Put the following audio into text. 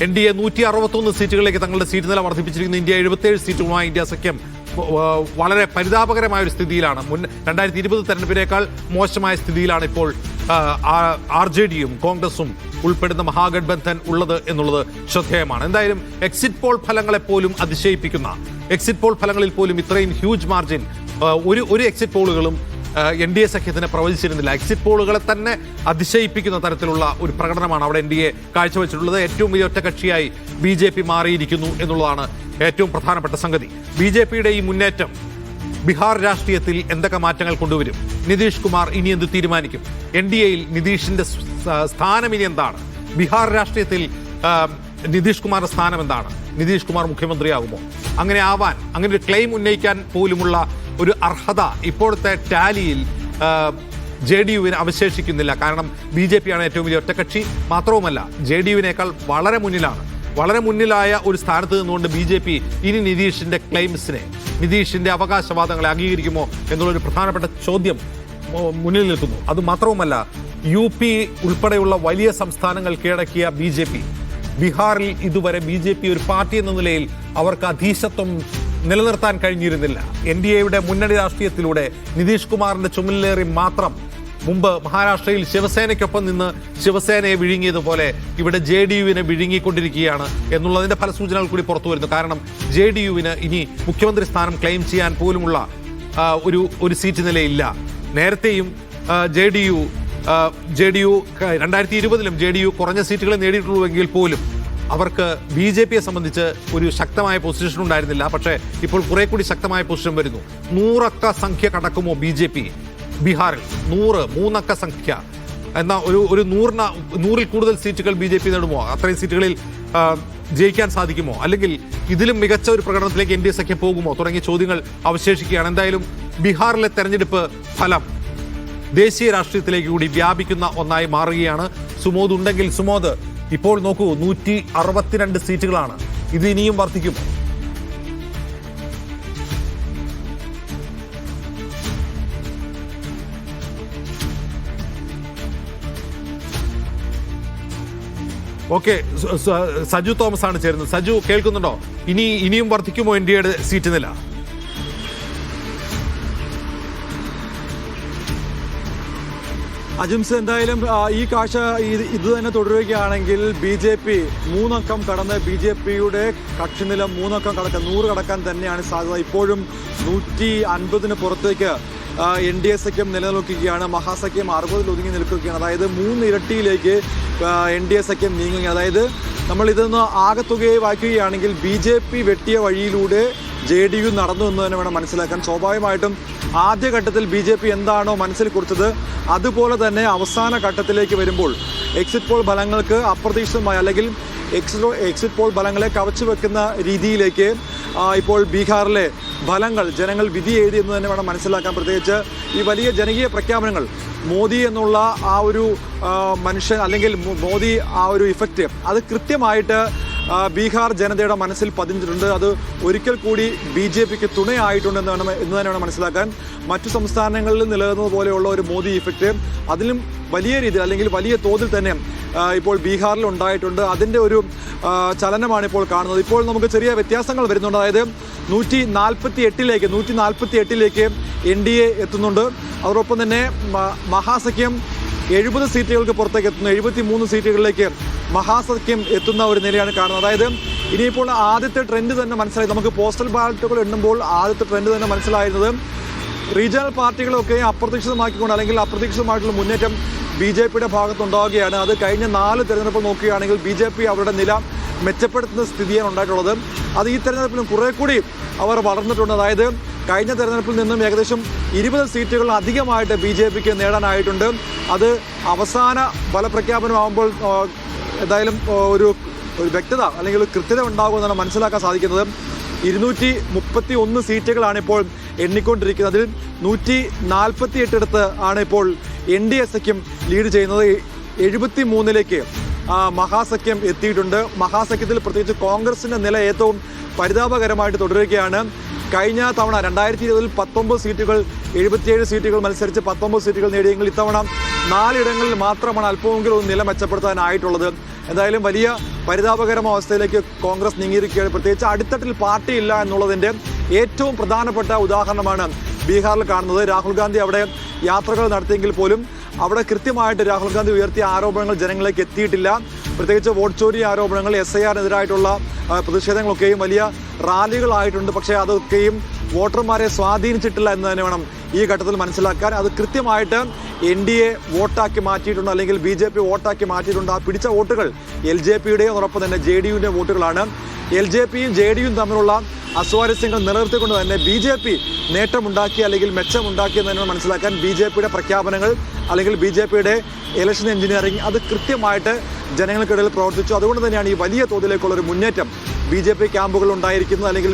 NDA 161 സീറ്റുകളിലേക്ക് തങ്ങളുടെ seat നില വർദ്ധിപ്പിച്ചിരിക്കുന്ന India 77 സീറ്റുകളുമായി India സഖ്യം വളരെ പരിതാപകരമായ ഒരു സ്ഥിതിയിലാണ്. 2020 തെരഞ്ഞെടുപ്പിനേക്കാൾ മോശമായ സ്ഥിതിയിലാണ് ഇപ്പോൾ RJDയും കോൺഗ്രസും ഉൾപ്പെടുന്ന മഹാഗഠബന്ധൻ ഉള്ളത് എന്നുള്ളത് ശ്രദ്ധേയമാണ്. എന്തായാലും എക്സിറ്റ് പോൾ ഫലങ്ങളെപ്പോലും അതിശയിപ്പിക്കുന്ന എക്സിറ്റ് പോൾ ഫലങ്ങളിൽ പോലും ഇത്രയും ഹ്യൂജ് മാർജിൻ ഒരു എക്സിറ്റ് പോളുകളും NDA സഖ്യത്തിന് പ്രവചിച്ചിരുന്നില്ല. എക്സിറ്റ് പോളുകളെ തന്നെ അതിശയിപ്പിക്കുന്ന തരത്തിലുള്ള ഒരു പ്രകടനമാണ് അവിടെ NDA കാഴ്ചവെച്ചിട്ടുള്ളത്. ഏറ്റവും വലിയ ഒറ്റകക്ഷിയായി BJP മാറിയിരിക്കുന്നു എന്നുള്ളതാണ് ഏറ്റവും പ്രധാനപ്പെട്ട സംഗതി. BJPയുടെ ഈ മുന്നേറ്റം ബീഹാർ രാഷ്ട്രീയത്തിൽ എന്തൊക്കെ മാറ്റങ്ങൾ കൊണ്ടുവരും? നിതീഷ് കുമാർ ഇനി എന്ത് തീരുമാനിക്കും? NDAയിൽ നിതീഷിന്റെ സ്ഥാനം ഇനി എന്താണ്? ബീഹാർ രാഷ്ട്രീയത്തിൽ നിതീഷ് കുമാറിന്റെ സ്ഥാനം എന്താണ്? നിതീഷ് കുമാർ മുഖ്യമന്ത്രിയാകുമോ? അങ്ങനെ ആവാൻ, അങ്ങനെ ഒരു ക്ലെയിം ഉന്നയിക്കാൻ പോലുമുള്ള ഒരു അർഹത ഇപ്പോഴത്തെ ടാലിയിൽ JDUവിന് അവശേഷിക്കുന്നില്ല. കാരണം BJP ആണ് ഏറ്റവും വലിയ ഒറ്റക്കക്ഷി. മാത്രവുമല്ല, JDUവിനേക്കാൾ വളരെ മുന്നിലായ ഒരു സ്ഥാനത്ത് നിന്നുകൊണ്ട് BJP ഇനി നിതീഷിന്റെ ക്ലെയിംസിനെ, നിതീഷിന്റെ അവകാശവാദങ്ങളെ അംഗീകരിക്കുമോ എന്നുള്ളൊരു പ്രധാനപ്പെട്ട ചോദ്യം മുന്നിൽ നിൽക്കുന്നു. അതുമാത്രവുമല്ല, UP ഉൾപ്പെടെയുള്ള വലിയ സംസ്ഥാനങ്ങൾ കീഴടക്കിയ BJP ബീഹാറിൽ ഇതുവരെ BJP ഒരു പാർട്ടി എന്ന നിലയിൽ അവർക്ക് അധീശത്വം നിലനിർത്താൻ കഴിഞ്ഞിരുന്നില്ല. NDAയുടെ മുന്നണി രാഷ്ട്രീയത്തിലൂടെ നിതീഷ് കുമാറിന്റെ ചുമലിലേറി മാത്രം മുമ്പ് മഹാരാഷ്ട്രയിൽ ശിവസേനയ്ക്കൊപ്പം നിന്ന് ശിവസേനയെ വിഴുങ്ങിയതുപോലെ ഇവിടെ JDUവിനെ വിഴുങ്ങിക്കൊണ്ടിരിക്കുകയാണ് എന്നുള്ളതിന്റെ പല സൂചനകൾ കൂടി പുറത്തു വരുന്നു. കാരണം JDUവിന് ഇനി മുഖ്യമന്ത്രി സ്ഥാനം ക്ലെയിം ചെയ്യാൻ പോലുമുള്ള ഒരു സീറ്റ് നിലയില്ല. നേരത്തെയും JDU 2020-ലും JDU കുറഞ്ഞ സീറ്റുകളെ നേടിയിട്ടുള്ളൂവെങ്കിൽ പോലും അവർക്ക് BJPയെ സംബന്ധിച്ച് ഒരു ശക്തമായ പൊസിഷൻ ഉണ്ടായിരുന്നില്ല. പക്ഷേ ഇപ്പോൾ കുറെ കൂടി ശക്തമായ പൊസിഷൻ വരുന്നു. 100 അക്ക സംഖ്യ കടക്കുമോ BJP ബീഹാറിൽ? 3 അക്ക സംഖ്യ എന്ന ഒരു 100-ൽ കൂടുതൽ സീറ്റുകൾ BJP നേടുമോ? അത്രയും സീറ്റുകളിൽ ജയിക്കാൻ സാധിക്കുമോ? അല്ലെങ്കിൽ ഇതിലും മികച്ച ഒരു പ്രകടനത്തിലേക്ക് NDA സഖ്യം പോകുമോ? തുടങ്ങിയ ചോദ്യങ്ങൾ അവശേഷിക്കുകയാണ്. എന്തായാലും ബീഹാറിലെ തെരഞ്ഞെടുപ്പ് ഫലം ദേശീയ രാഷ്ട്രീയത്തിലേക്ക് കൂടി വ്യാപിക്കുന്ന ഒന്നായി മാറുകയാണ്. സുമോദ് ഉണ്ടെങ്കിൽ സുമോദ്, ഇപ്പോൾ നോക്കൂ, 162 സീറ്റുകളാണ്. ഇത് ഇനിയും വർദ്ധിക്കും. ഓക്കെ, സജു തോമസ് ആണ് ചേരുന്നത്. സജു, കേൾക്കുന്നുണ്ടോ? ഇനിയും വർദ്ധിക്കുമോ NDAയുടെ സീറ്റ് നില? അജിംസ്, എന്തായാലും ഈ കാഴ്ച ഇത് തന്നെ തുടരുകയാണെങ്കിൽ BJP 3 അക്കം കടന്ന് BJPയുടെ കക്ഷിനില 3 അക്കം കടക്കാൻ 100 കടക്കാൻ തന്നെയാണ് സാധ്യത. ഇപ്പോഴും 150-ന് പുറത്തേക്ക് NDA സഖ്യം നിലനിൽക്കുകയാണ്. മഹാസഖ്യം 60-ൽ ഒതുങ്ങി നിൽക്കുകയാണ്. അതായത് 3 ഇരട്ടിയിലേക്ക് NDA സഖ്യം നീങ്ങുകയാണ്. അതായത് നമ്മൾ ഇതൊന്ന് ആകത്തുകയെ വായിക്കുകയാണെങ്കിൽ BJP വെട്ടിയ വഴിയിലൂടെ JDU നടന്നു എന്ന് തന്നെ വേണം മനസ്സിലാക്കാൻ. സ്വാഭാവികമായിട്ടും ആദ്യഘട്ടത്തിൽ BJP എന്താണോ മനസ്സിൽ കുറിച്ചത് അതുപോലെ തന്നെ അവസാന ഘട്ടത്തിലേക്ക് വരുമ്പോൾ എക്സിറ്റ് പോൾ ഫലങ്ങൾക്ക് അപ്രതീക്ഷിതമായ, അല്ലെങ്കിൽ എക്സിറ്റ് പോൾ ഫലങ്ങളെ കവച്ചു വെക്കുന്ന രീതിയിലേക്ക് ഇപ്പോൾ ബീഹാറിലെ ഫലങ്ങൾ ജനങ്ങൾ വിധി എഴുതി എന്ന് തന്നെ വേണം മനസ്സിലാക്കാൻ. പ്രത്യേകിച്ച് ഈ വലിയ ജനകീയ പ്രഖ്യാപനങ്ങൾ, മോദി എന്നുള്ള ആ ഒരു മനുഷ്യൻ, അല്ലെങ്കിൽ മോദി ആ ഒരു ഇഫക്റ്റ്, അത് കൃത്യമായിട്ട് ബീഹാർ ജനതയുടെ മനസ്സിൽ പതിഞ്ഞിട്ടുണ്ട്. അത് ഒരിക്കൽ കൂടി BJPക്ക് തുണയായിട്ടുണ്ട് എന്ന് തന്നെ വേണം മനസ്സിലാക്കാൻ. മറ്റു സംസ്ഥാനങ്ങളിൽ നിലനിന്നത് പോലെയുള്ള ഒരു മോദി ഇഫക്റ്റ് അതിലും വലിയ രീതിയിൽ, അല്ലെങ്കിൽ വലിയ തോതിൽ തന്നെ ഇപ്പോൾ ബീഹാറിൽ ഉണ്ടായിട്ടുണ്ട്. അതിൻ്റെ ഒരു ചലനമാണ് ഇപ്പോൾ കാണുന്നത്. ഇപ്പോൾ നമുക്ക് ചെറിയ വ്യത്യാസങ്ങൾ വരുന്നുണ്ട്. അതായത് 148-ലേക്ക് NDA എത്തുന്നുണ്ട്. അതോടൊപ്പം തന്നെ മഹാസഖ്യം 70 സീറ്റുകൾക്ക് പുറത്തേക്ക് എത്തുന്നു. 73 സീറ്റുകളിലേക്ക് മഹാസഖ്യം എത്തുന്ന ഒരു നിലയാണ് കാണുന്നത്. അതായത് ഇനിയിപ്പോൾ ആദ്യത്തെ ട്രെൻഡ് തന്നെ മനസ്സിലായി. നമുക്ക് പോസ്റ്റൽ ബാലറ്റുകൾ എണ്ണുമ്പോൾ ആദ്യത്തെ ട്രെൻഡ് തന്നെ മനസ്സിലായിരുന്നത് റീജിയണൽ പാർട്ടികളൊക്കെ അപ്രതീക്ഷിതമാക്കിക്കൊണ്ട്, അല്ലെങ്കിൽ അപ്രതീക്ഷിതമായിട്ടുള്ള മുന്നേറ്റം BJPയുടെ ഭാഗത്തുണ്ടാവുകയാണ്. അത് കഴിഞ്ഞ 4 തെരഞ്ഞെടുപ്പ് നോക്കുകയാണെങ്കിൽ BJP അവരുടെ നില മെച്ചപ്പെടുത്തുന്ന സ്ഥിതിയാണ് ഉണ്ടായിട്ടുള്ളത്. അത് ഈ തെരഞ്ഞെടുപ്പിലും കുറെ കൂടി അവർ വളർന്നിട്ടുണ്ട്. അതായത് കഴിഞ്ഞ തെരഞ്ഞെടുപ്പിൽ നിന്നും ഏകദേശം 20 സീറ്റുകൾ അധികമായിട്ട് BJPക്ക് നേടാനായിട്ടുണ്ട്. അത് അവസാന ഫലപ്രഖ്യാപനമാകുമ്പോൾ എന്തായാലും ഒരു വ്യക്തത, അല്ലെങ്കിൽ ഒരു കൃത്യത ഉണ്ടാകുമെന്നാണ് മനസ്സിലാക്കാൻ സാധിക്കുന്നത്. 231 സീറ്റുകളാണ് ഇപ്പോൾ എണ്ണിക്കൊണ്ടിരിക്കുന്നത്. അതിൽ 148 ആണ് ഇപ്പോൾ NDA സഖ്യം ലീഡ് ചെയ്യുന്നത്. 73-ലേക്ക് മഹാസഖ്യം എത്തിയിട്ടുണ്ട്. മഹാസഖ്യത്തിൽ പ്രത്യേകിച്ച് കോൺഗ്രസിന്റെ നില ഏറ്റവും പരിതാപകരമായിട്ട് തുടരുകയാണ്. കഴിഞ്ഞ തവണ 2020-ൽ 19 സീറ്റുകൾ 77 സീറ്റുകൾ മത്സരിച്ച് 19 സീറ്റുകൾ നേടിയെങ്കിൽ ഇത്തവണ 4 ഇടങ്ങളിൽ മാത്രമാണ് അല്പമെങ്കിലും ഒരു നില മെച്ചപ്പെടുത്താനായിട്ടുള്ളത്. എന്തായാലും വലിയ പരിതാപകരമായ അവസ്ഥയിലേക്ക് കോൺഗ്രസ് നീങ്ങിയിരിക്കുകയാണ്. പ്രത്യേകിച്ച് അടിത്തട്ടിൽ പാർട്ടിയില്ല എന്നുള്ളതിൻ്റെ ഏറ്റവും പ്രധാനപ്പെട്ട ഉദാഹരണമാണ് ബീഹാറിൽ കാണുന്നത്. രാഹുൽ ഗാന്ധി അവിടെ യാത്രകൾ നടത്തിയെങ്കിൽ പോലും അവിടെ കൃത്യമായിട്ട് രാഹുൽ ഗാന്ധി ഉയർത്തിയ ആരോപണങ്ങൾ ജനങ്ങളിലേക്ക് എത്തിയിട്ടില്ല. പ്രത്യേകിച്ച് വോട്ട് ചോരി ആരോപണങ്ങൾ, SIR-നെതിരായിട്ടുള്ള പ്രതിഷേധങ്ങളൊക്കെയും വലിയ റാലികളായിട്ടുണ്ട്. പക്ഷേ അതൊക്കെയും വോട്ടർമാരെ സ്വാധീനിച്ചിട്ടില്ല എന്ന് തന്നെ വേണം ഈ ഘട്ടത്തിൽ മനസ്സിലാക്കാൻ. അത് കൃത്യമായിട്ട് NDA വോട്ടാക്കി മാറ്റിയിട്ടുണ്ട്, അല്ലെങ്കിൽ BJP വോട്ടാക്കി മാറ്റിയിട്ടുണ്ട്. ആ പിടിച്ച വോട്ടുകൾ LJPയുടെയും അതോടൊപ്പം തന്നെ JDUവിൻ്റെ വോട്ടുകളാണ്. LJPയും JDUവും തമ്മിലുള്ള അസ്വാരസ്യങ്ങൾ നിലനിർത്തിക്കൊണ്ട് തന്നെ BJP നേട്ടമുണ്ടാക്കി അല്ലെങ്കിൽ മെച്ചമുണ്ടാക്കി എന്ന് തന്നെ മനസ്സിലാക്കാൻ BJPയുടെ പ്രഖ്യാപനങ്ങൾ അല്ലെങ്കിൽ BJPയുടെ ഇലക്ഷൻ എഞ്ചിനീയറിംഗ് അത് കൃത്യമായിട്ട് ജനങ്ങൾക്കിടയിൽ പ്രവർത്തിച്ചു. അതുകൊണ്ട് തന്നെയാണ് ഈ വലിയ തോതിലേക്കുള്ള ഒരു മുന്നേറ്റം BJP ക്യാമ്പുകൾ ഉണ്ടായിരിക്കുന്നത് അല്ലെങ്കിൽ